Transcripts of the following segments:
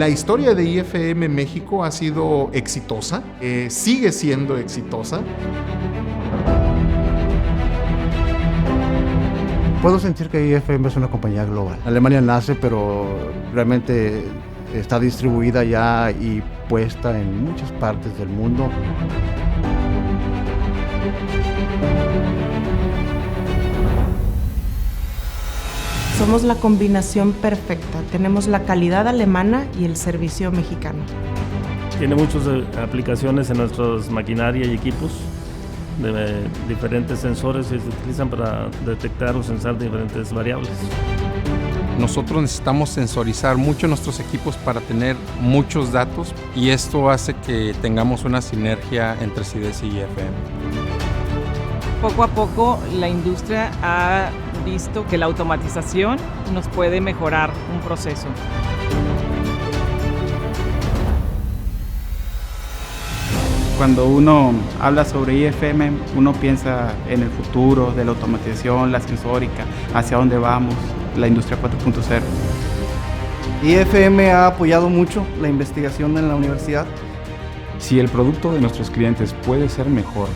La historia de IFM México ha sido exitosa, sigue siendo exitosa. Puedo sentir que IFM es una compañía global. Alemania nace, pero realmente está distribuida ya y puesta en muchas partes del mundo. Somos la combinación perfecta. Tenemos la calidad alemana y el servicio mexicano. Tiene muchas aplicaciones en nuestras maquinaria y equipos de diferentes sensores que se utilizan para detectar o sensar diferentes variables. Nosotros necesitamos sensorizar mucho nuestros equipos para tener muchos datos y esto hace que tengamos una sinergia entre CIDES y IFM. Poco a poco la industria ha visto que la automatización nos puede mejorar un proceso. Cuando uno habla sobre IFM, uno piensa en el futuro de la automatización, la sensórica, hacia dónde vamos, la industria 4.0. IFM ha apoyado mucho la investigación en la universidad. Si el producto de nuestros clientes puede ser mejor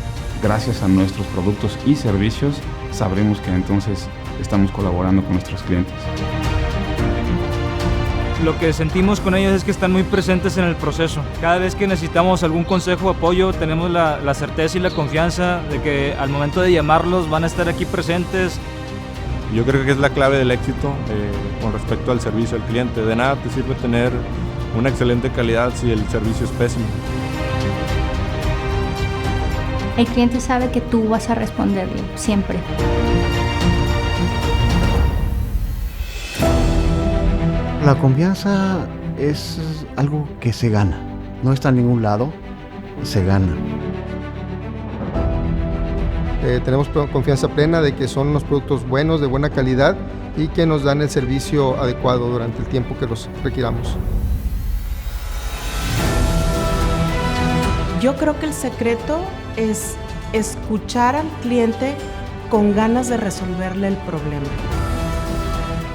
gracias a nuestros productos y servicios, sabremos que entonces estamos colaborando con nuestros clientes. Lo que sentimos con ellos es que están muy presentes en el proceso. Cada vez que necesitamos algún consejo o apoyo, tenemos la certeza y la confianza de que al momento de llamarlos van a estar aquí presentes. Yo creo que es la clave del éxito con respecto al servicio al cliente. De nada te sirve tener una excelente calidad si el servicio es pésimo. El cliente sabe que tú vas a responderle, siempre. La confianza es algo que se gana. No está en ningún lado, se gana. Tenemos confianza plena de que son unos productos buenos, de buena calidad y que nos dan el servicio adecuado durante el tiempo que los requiramos. Yo creo que el secreto es escuchar al cliente con ganas de resolverle el problema.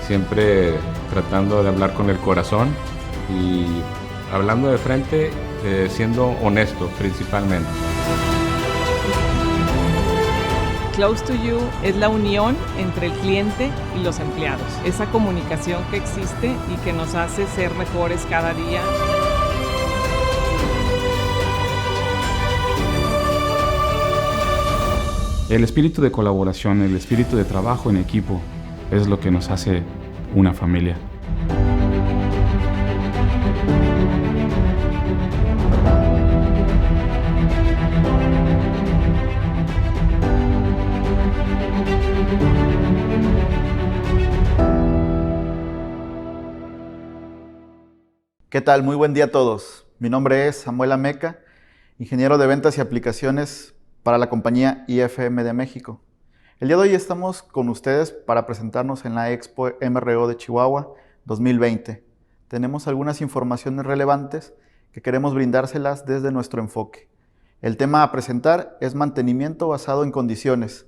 Siempre tratando de hablar con el corazón y hablando de frente, siendo honesto principalmente. Close to You es la unión entre el cliente y los empleados. Esa comunicación que existe y que nos hace ser mejores cada día. El espíritu de colaboración, el espíritu de trabajo en equipo es lo que nos hace una familia. ¿Qué tal? Muy buen día a todos. Mi nombre es Samuel Ameca, ingeniero de ventas y aplicaciones para la compañía IFM de México. El día de hoy estamos con ustedes para presentarnos en la Expo MRO de Chihuahua 2020. Tenemos algunas informaciones relevantes que queremos brindárselas desde nuestro enfoque. El tema a presentar es mantenimiento basado en condiciones.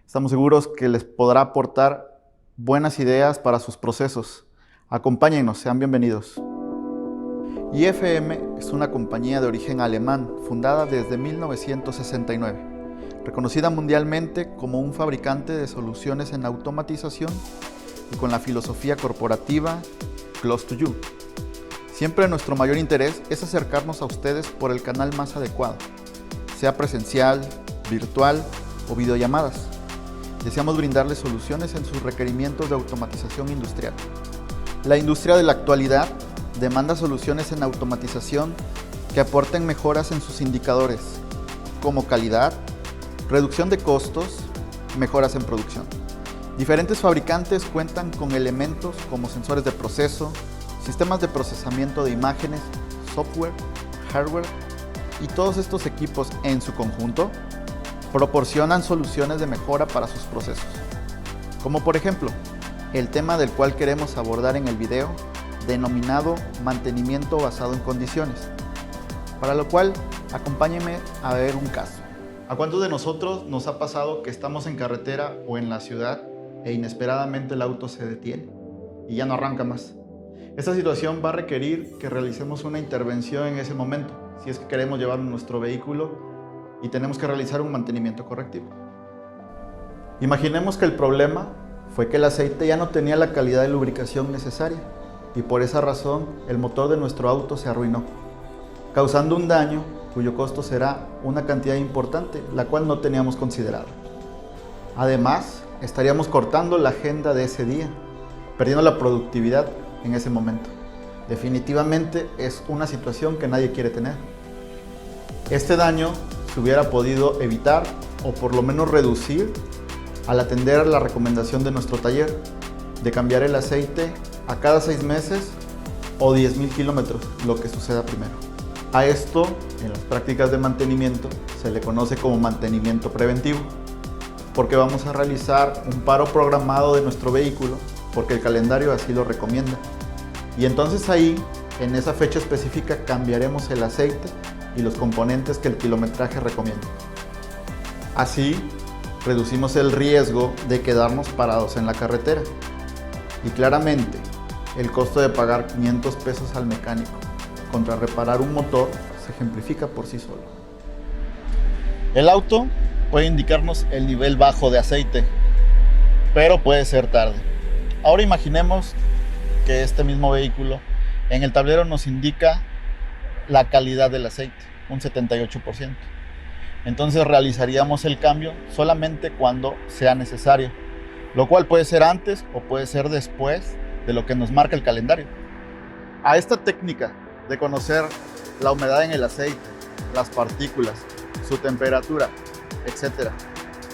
Estamos seguros que les podrá aportar buenas ideas para sus procesos. Acompáñennos, sean bienvenidos. IFM es una compañía de origen alemán, fundada desde 1969, reconocida mundialmente como un fabricante de soluciones en automatización y con la filosofía corporativa Close to You. Siempre nuestro mayor interés es acercarnos a ustedes por el canal más adecuado, sea presencial, virtual o videollamadas. Deseamos brindarles soluciones en sus requerimientos de automatización industrial. La industria de la actualidad demanda soluciones en automatización que aporten mejoras en sus indicadores, como calidad, reducción de costos, mejoras en producción. Diferentes fabricantes cuentan con elementos como sensores de proceso, sistemas de procesamiento de imágenes, software, hardware, y todos estos equipos en su conjunto proporcionan soluciones de mejora para sus procesos. Como por ejemplo, el tema del cual queremos abordar en el video, denominado mantenimiento basado en condiciones, para lo cual acompáñenme a ver un caso. ¿A cuántos de nosotros nos ha pasado que estamos en carretera o en la ciudad e inesperadamente el auto se detiene y ya no arranca más? Esta situación va a requerir que realicemos una intervención en ese momento, si es que queremos llevar nuestro vehículo y tenemos que realizar un mantenimiento correctivo. Imaginemos que el problema fue que el aceite ya no tenía la calidad de lubricación necesaria y por esa razón el motor de nuestro auto se arruinó, causando un daño cuyo costo será una cantidad importante, la cual no teníamos considerado. Además, estaríamos cortando la agenda de ese día, perdiendo la productividad en ese momento. Definitivamente es una situación que nadie quiere tener. Este daño se hubiera podido evitar o por lo menos reducir al atender la recomendación de nuestro taller de cambiar el aceite a cada 6 meses o 10,000 kilómetros, lo que suceda primero. A esto, en las prácticas de mantenimiento, se le conoce como mantenimiento preventivo, porque vamos a realizar un paro programado de nuestro vehículo, porque el calendario así lo recomienda. Y entonces ahí, en esa fecha específica, cambiaremos el aceite y los componentes que el kilometraje recomienda. Así, reducimos el riesgo de quedarnos parados en la carretera. Y claramente, el costo de pagar 500 pesos al mecánico contra reparar un motor se ejemplifica por sí solo. El auto puede indicarnos el nivel bajo de aceite, pero puede ser tarde. Ahora imaginemos que este mismo vehículo en el tablero nos indica la calidad del aceite, un 78%. Entonces realizaríamos el cambio solamente cuando sea necesario, lo cual puede ser antes o puede ser después de lo que nos marca el calendario. A esta técnica de conocer la humedad en el aceite, las partículas, su temperatura, etc.,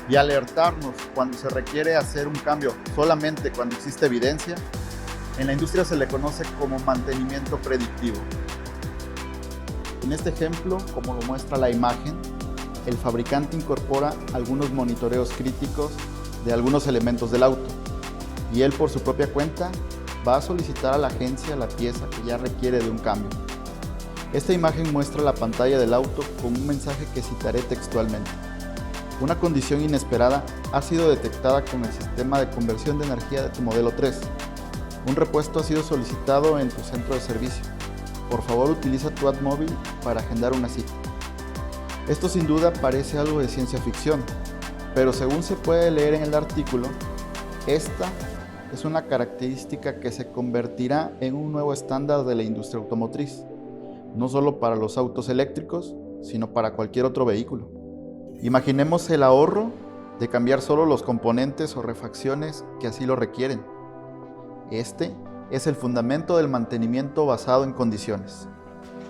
y alertarnos cuando se requiere hacer un cambio solamente cuando existe evidencia, en la industria se le conoce como mantenimiento predictivo. En este ejemplo, como lo muestra la imagen, el fabricante incorpora algunos monitoreos críticos de algunos elementos del auto y él por su propia cuenta va a solicitar a la agencia la pieza que ya requiere de un cambio. Esta imagen muestra la pantalla del auto con un mensaje que citaré textualmente. Una condición inesperada ha sido detectada con el sistema de conversión de energía de tu modelo 3. Un repuesto ha sido solicitado en tu centro de servicio. Por favor, utiliza tu app móvil para agendar una cita. Esto sin duda parece algo de ciencia ficción, pero según se puede leer en el artículo, esta es una característica que se convertirá en un nuevo estándar de la industria automotriz, no solo para los autos eléctricos, sino para cualquier otro vehículo. Imaginemos el ahorro de cambiar solo los componentes o refacciones que así lo requieren. Este es el fundamento del mantenimiento basado en condiciones.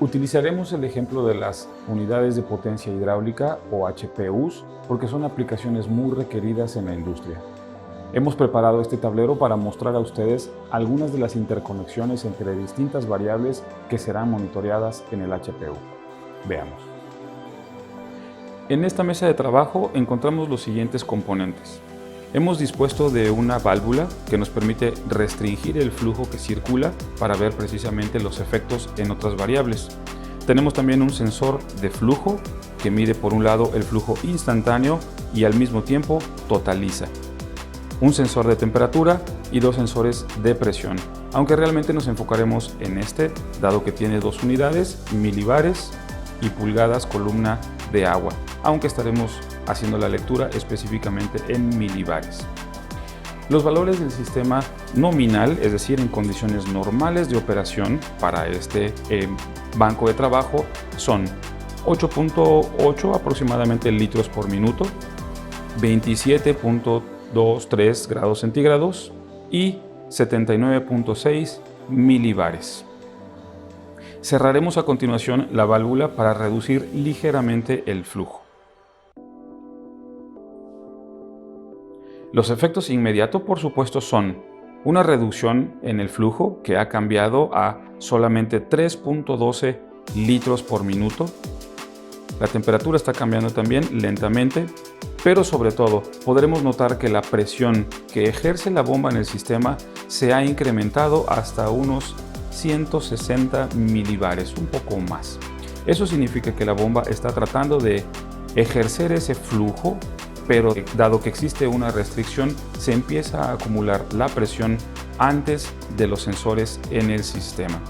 Utilizaremos el ejemplo de las unidades de potencia hidráulica o HPUs porque son aplicaciones muy requeridas en la industria. Hemos preparado este tablero para mostrar a ustedes algunas de las interconexiones entre distintas variables que serán monitoreadas en el HPU. Veamos. En esta mesa de trabajo encontramos los siguientes componentes. Hemos dispuesto de una válvula que nos permite restringir el flujo que circula para ver precisamente los efectos en otras variables. Tenemos también un sensor de flujo que mide por un lado el flujo instantáneo y al mismo tiempo totaliza. Un sensor de temperatura y 2 sensores de presión, aunque realmente nos enfocaremos en este, dado que tiene 2 unidades, milibares y pulgadas columna de agua, aunque estaremos haciendo la lectura específicamente en milibares. Los valores del sistema nominal, es decir, en condiciones normales de operación para este banco de trabajo, son 8.8 aproximadamente litros por minuto, 27.23 grados centígrados y 79.6 milibares. Cerraremos a continuación la válvula para reducir ligeramente el flujo. Los efectos inmediatos, por supuesto, son una reducción en el flujo que ha cambiado a solamente 3.12 litros por minuto. La temperatura está cambiando también lentamente, pero sobre todo podremos notar que la presión que ejerce la bomba en el sistema se ha incrementado hasta unos 160 milibares, un poco más. Eso significa que la bomba está tratando de ejercer ese flujo, pero dado que existe una restricción, se empieza a acumular la presión antes de los sensores en el sistema.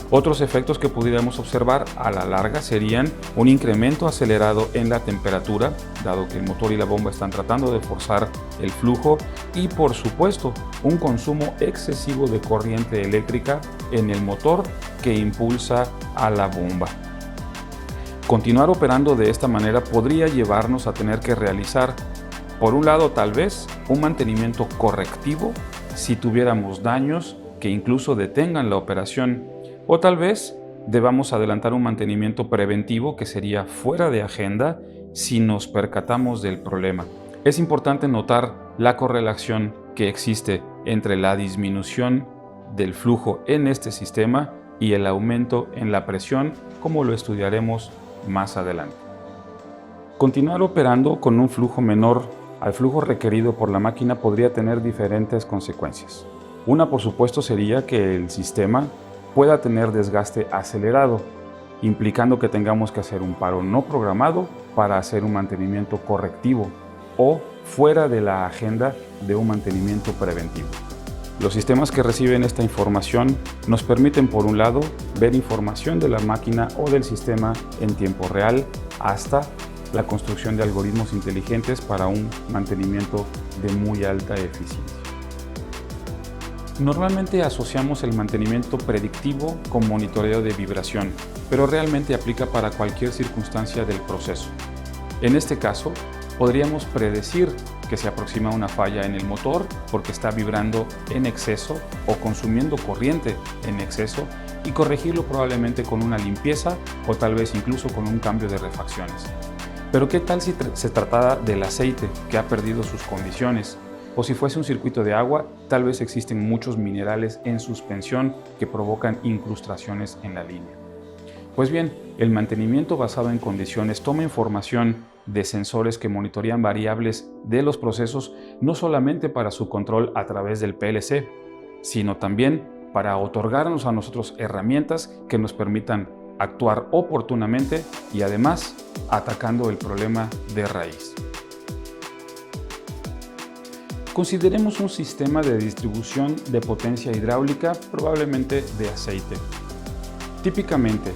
Otros efectos que pudiéramos observar a la larga serían un incremento acelerado en la temperatura, dado que el motor y la bomba están tratando de forzar el flujo, y por supuesto un consumo excesivo de corriente eléctrica en el motor que impulsa a la bomba. Continuar operando de esta manera podría llevarnos a tener que realizar, por un lado, tal vez un mantenimiento correctivo si tuviéramos daños que incluso detengan la operación, o tal vez debamos adelantar un mantenimiento preventivo que sería fuera de agenda si nos percatamos del problema. Es importante notar la correlación que existe entre la disminución del flujo en este sistema y el aumento en la presión, como lo estudiaremos más adelante. Continuar operando con un flujo menor al flujo requerido por la máquina podría tener diferentes consecuencias. Una, por supuesto, sería que el sistema pueda tener desgaste acelerado, implicando que tengamos que hacer un paro no programado para hacer un mantenimiento correctivo o fuera de la agenda de un mantenimiento preventivo. Los sistemas que reciben esta información nos permiten, por un lado, ver información de la máquina o del sistema en tiempo real, hasta la construcción de algoritmos inteligentes para un mantenimiento de muy alta eficiencia. Normalmente asociamos el mantenimiento predictivo con monitoreo de vibración, pero realmente aplica para cualquier circunstancia del proceso. En este caso, podríamos predecir que se aproxima una falla en el motor porque está vibrando en exceso o consumiendo corriente en exceso, y corregirlo probablemente con una limpieza o tal vez incluso con un cambio de refacciones. Pero ¿qué tal si se tratara del aceite que ha perdido sus condiciones? O si fuese un circuito de agua, tal vez existen muchos minerales en suspensión que provocan incrustaciones en la línea. Pues bien, el mantenimiento basado en condiciones toma información de sensores que monitorean variables de los procesos, no solamente para su control a través del PLC, sino también para otorgarnos a nosotros herramientas que nos permitan actuar oportunamente y además atacando el problema de raíz. Consideremos un sistema de distribución de potencia hidráulica, probablemente de aceite. Típicamente,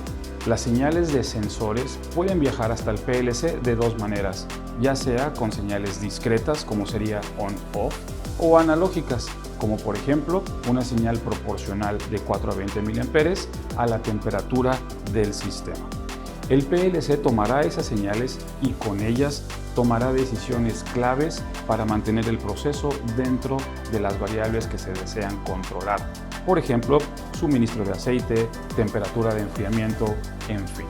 las señales de sensores pueden viajar hasta el PLC de dos maneras, ya sea con señales discretas, como sería on-off, o analógicas, como por ejemplo una señal proporcional de 4 a 20 mA a la temperatura del sistema. El PLC tomará esas señales y con ellas tomará decisiones claves para mantener el proceso dentro de las variables que se desean controlar. Por ejemplo, suministro de aceite, temperatura de enfriamiento, en fin.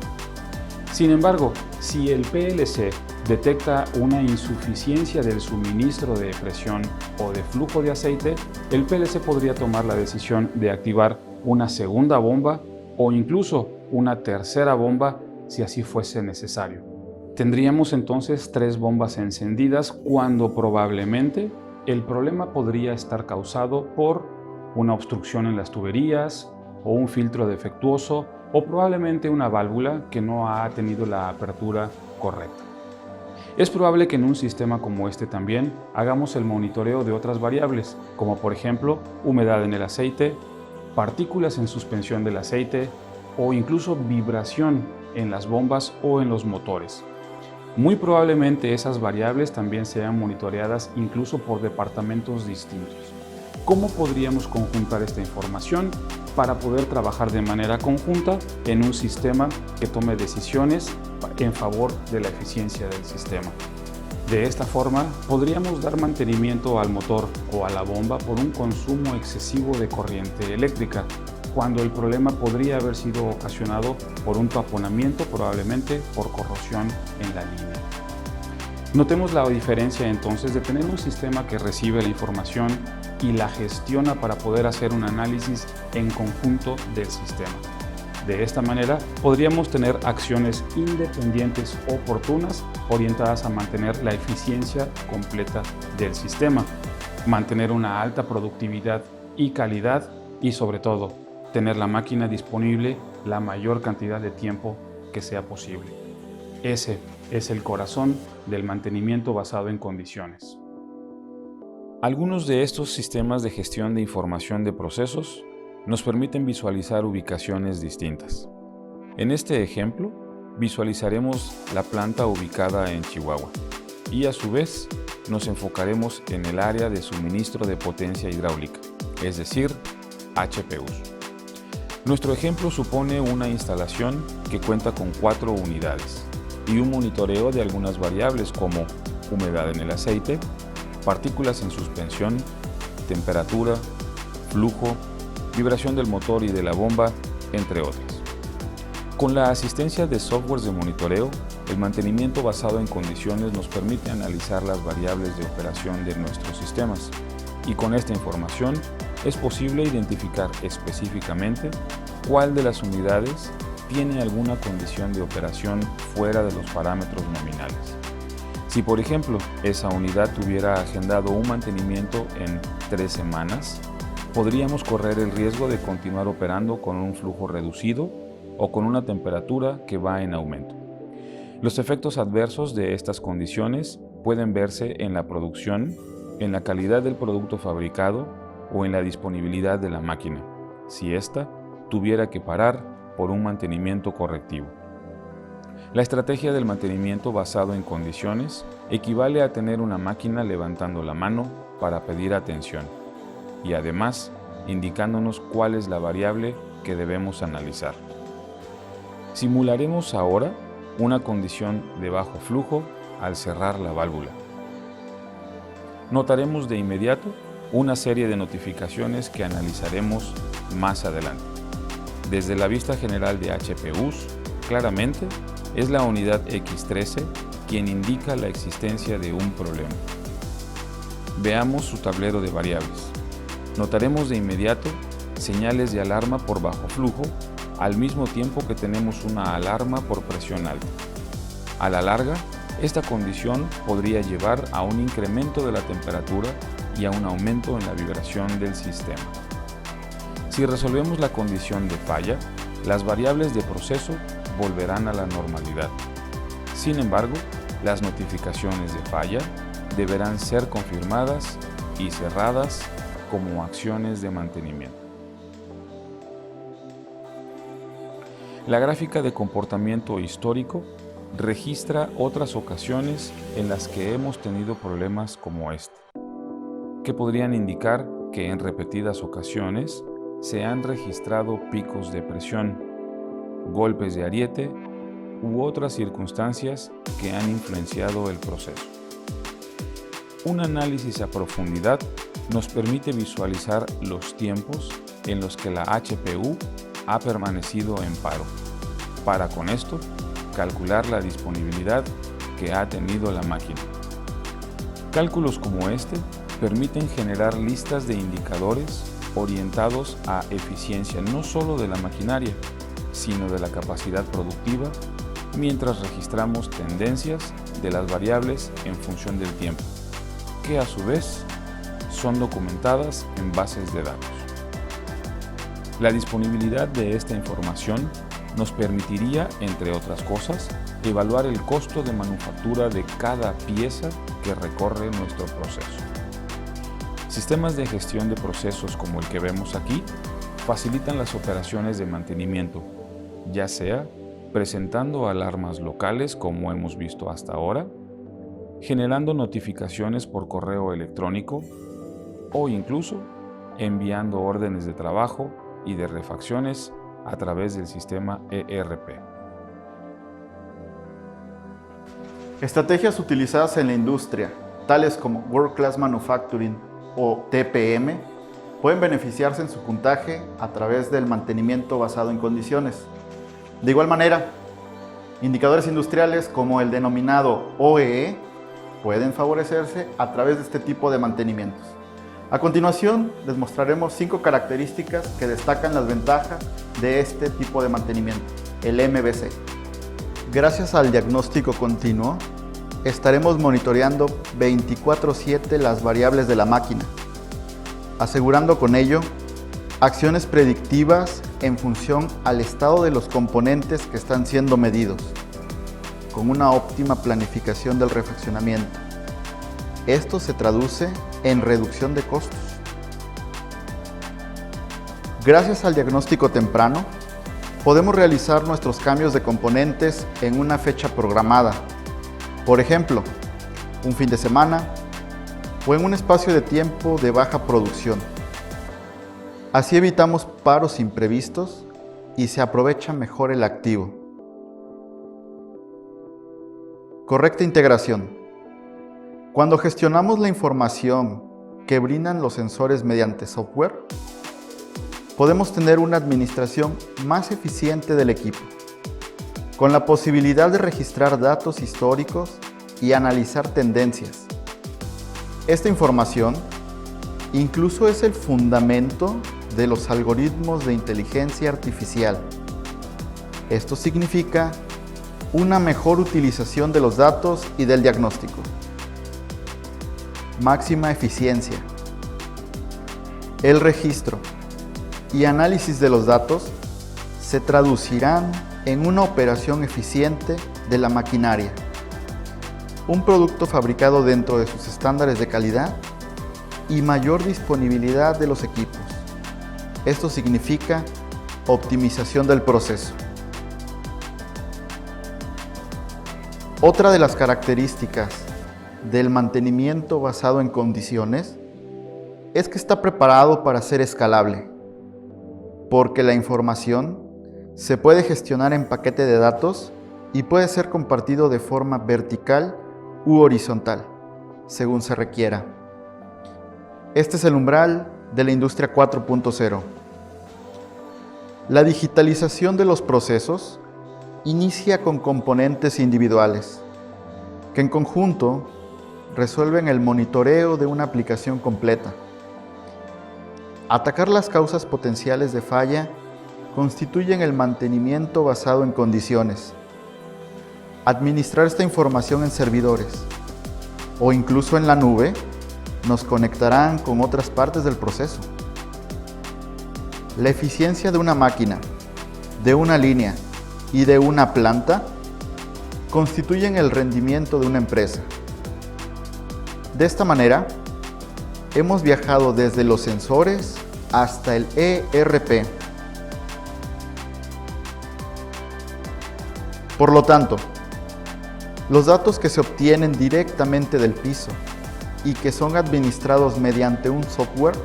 Sin embargo, si el PLC detecta una insuficiencia del suministro de presión o de flujo de aceite, el PLC podría tomar la decisión de activar una segunda bomba o incluso una tercera bomba si así fuese necesario. Tendríamos entonces 3 bombas encendidas cuando probablemente el problema podría estar causado por una obstrucción en las tuberías o un filtro defectuoso o probablemente una válvula que no ha tenido la apertura correcta. Es probable que en un sistema como este también hagamos el monitoreo de otras variables, como por ejemplo humedad en el aceite, partículas en suspensión del aceite o incluso vibración en las bombas o en los motores. Muy probablemente esas variables también sean monitoreadas incluso por departamentos distintos. ¿Cómo podríamos conjuntar esta información para poder trabajar de manera conjunta en un sistema que tome decisiones en favor de la eficiencia del sistema? De esta forma, podríamos dar mantenimiento al motor o a la bomba por un consumo excesivo de corriente eléctrica, cuando el problema podría haber sido ocasionado por un taponamiento, probablemente por corrosión en la línea. Notemos la diferencia entonces de tener un sistema que recibe la información y la gestiona para poder hacer un análisis en conjunto del sistema. De esta manera, podríamos tener acciones independientes oportunas orientadas a mantener la eficiencia completa del sistema, mantener una alta productividad y calidad y, sobre todo, tener la máquina disponible la mayor cantidad de tiempo que sea posible. Ese es el corazón del mantenimiento basado en condiciones. Algunos de estos sistemas de gestión de información de procesos nos permiten visualizar ubicaciones distintas. En este ejemplo, visualizaremos la planta ubicada en Chihuahua y a su vez nos enfocaremos en el área de suministro de potencia hidráulica, es decir, HPUs. Nuestro ejemplo supone una instalación que cuenta con 4 unidades y un monitoreo de algunas variables como humedad en el aceite, partículas en suspensión, temperatura, flujo, vibración del motor y de la bomba, entre otras. Con la asistencia de softwares de monitoreo, el mantenimiento basado en condiciones nos permite analizar las variables de operación de nuestros sistemas y con esta información es posible identificar específicamente cuál de las unidades tiene alguna condición de operación fuera de los parámetros nominales. Si por ejemplo esa unidad tuviera agendado un mantenimiento en 3 semanas, podríamos correr el riesgo de continuar operando con un flujo reducido o con una temperatura que va en aumento. Los efectos adversos de estas condiciones pueden verse en la producción, en la calidad del producto fabricado o en la disponibilidad de la máquina, si ésta tuviera que parar por un mantenimiento correctivo. La estrategia del mantenimiento basado en condiciones equivale a tener una máquina levantando la mano para pedir atención y además indicándonos cuál es la variable que debemos analizar. Simularemos ahora una condición de bajo flujo al cerrar la válvula. Notaremos de inmediato una serie de notificaciones que analizaremos más adelante. Desde la vista general de HPUs, claramente es la unidad X13 quien indica la existencia de un problema. Veamos su tablero de variables. Notaremos de inmediato señales de alarma por bajo flujo al mismo tiempo que tenemos una alarma por presión alta. A la larga, esta condición podría llevar a un incremento de la temperatura y a un aumento en la vibración del sistema. Si resolvemos la condición de falla, las variables de proceso volverán a la normalidad. Sin embargo, las notificaciones de falla deberán ser confirmadas y cerradas como acciones de mantenimiento. La gráfica de comportamiento histórico registra otras ocasiones en las que hemos tenido problemas como este, que podrían indicar que en repetidas ocasiones se han registrado picos de presión, golpes de ariete u otras circunstancias que han influenciado el proceso. Un análisis a profundidad nos permite visualizar los tiempos en los que la HPU ha permanecido en paro, para con esto calcular la disponibilidad que ha tenido la máquina. Cálculos como este permiten generar listas de indicadores orientados a eficiencia no solo de la maquinaria, sino de la capacidad productiva, mientras registramos tendencias de las variables en función del tiempo, que a su vez son documentadas en bases de datos. La disponibilidad de esta información nos permitiría, entre otras cosas, evaluar el costo de manufactura de cada pieza que recorre nuestro proceso. Sistemas de gestión de procesos como el que vemos aquí facilitan las operaciones de mantenimiento, ya sea presentando alarmas locales como hemos visto hasta ahora, generando notificaciones por correo electrónico o incluso enviando órdenes de trabajo y de refacciones a través del sistema ERP. Estrategias utilizadas en la industria, tales como World Class Manufacturing o TPM, pueden beneficiarse en su puntaje a través del mantenimiento basado en condiciones. De igual manera, indicadores industriales como el denominado OEE pueden favorecerse a través de este tipo de mantenimientos. A continuación, les mostraremos 5 características que destacan las ventajas de este tipo de mantenimiento, el MBC. Gracias al diagnóstico continuo, estaremos monitoreando 24/7 las variables de la máquina, asegurando con ello acciones predictivas en función al estado de los componentes que están siendo medidos, con una óptima planificación del refaccionamiento. Esto se traduce en reducción de costos. Gracias al diagnóstico temprano, podemos realizar nuestros cambios de componentes en una fecha programada. Por ejemplo, un fin de semana o en un espacio de tiempo de baja producción. Así evitamos paros imprevistos y se aprovecha mejor el activo. Correcta integración. Cuando gestionamos la información que brindan los sensores mediante software, podemos tener una administración más eficiente del equipo, con la posibilidad de registrar datos históricos y analizar tendencias. Esta información incluso es el fundamento de los algoritmos de inteligencia artificial. Esto significa una mejor utilización de los datos y del diagnóstico. Máxima eficiencia. El registro y análisis de los datos se traducirán en una operación eficiente de la maquinaria. Un producto fabricado dentro de sus estándares de calidad y mayor disponibilidad de los equipos. Esto significa optimización del proceso. Otra de las características del mantenimiento basado en condiciones es que está preparado para ser escalable, porque la información se puede gestionar en paquete de datos y puede ser compartido de forma vertical u horizontal, según se requiera. Este es el umbral de la industria 4.0. La digitalización de los procesos inicia con componentes individuales, que en conjunto resuelven el monitoreo de una aplicación completa. Atacar las causas potenciales de falla constituyen el mantenimiento basado en condiciones. Administrar esta información en servidores o incluso en la nube nos conectarán con otras partes del proceso. La eficiencia de una máquina, de una línea y de una planta constituyen el rendimiento de una empresa. De esta manera, hemos viajado desde los sensores hasta el ERP. Por lo tanto, los datos que se obtienen directamente del piso y que son administrados mediante un software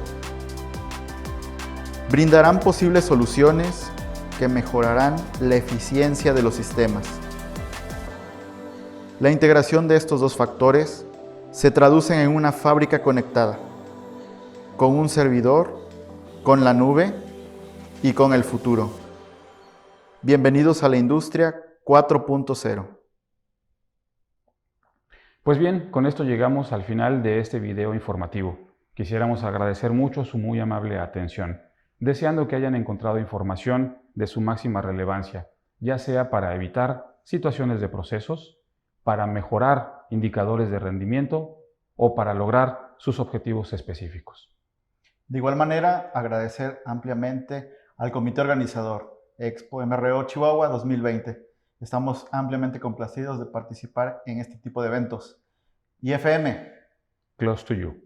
brindarán posibles soluciones que mejorarán la eficiencia de los sistemas. La integración de estos dos factores se traduce en una fábrica conectada, con un servidor, con la nube y con el futuro. Bienvenidos a la industria 4.0. Pues bien, con esto llegamos al final de este video informativo. Quisiéramos agradecer mucho su muy amable atención, deseando que hayan encontrado información de su máxima relevancia, ya sea para evitar situaciones de procesos, para mejorar indicadores de rendimiento o para lograr sus objetivos específicos. De igual manera, agradecer ampliamente al comité organizador Expo MRO Chihuahua 2020. Estamos ampliamente complacidos de participar en este tipo de eventos. IFM. Close to you.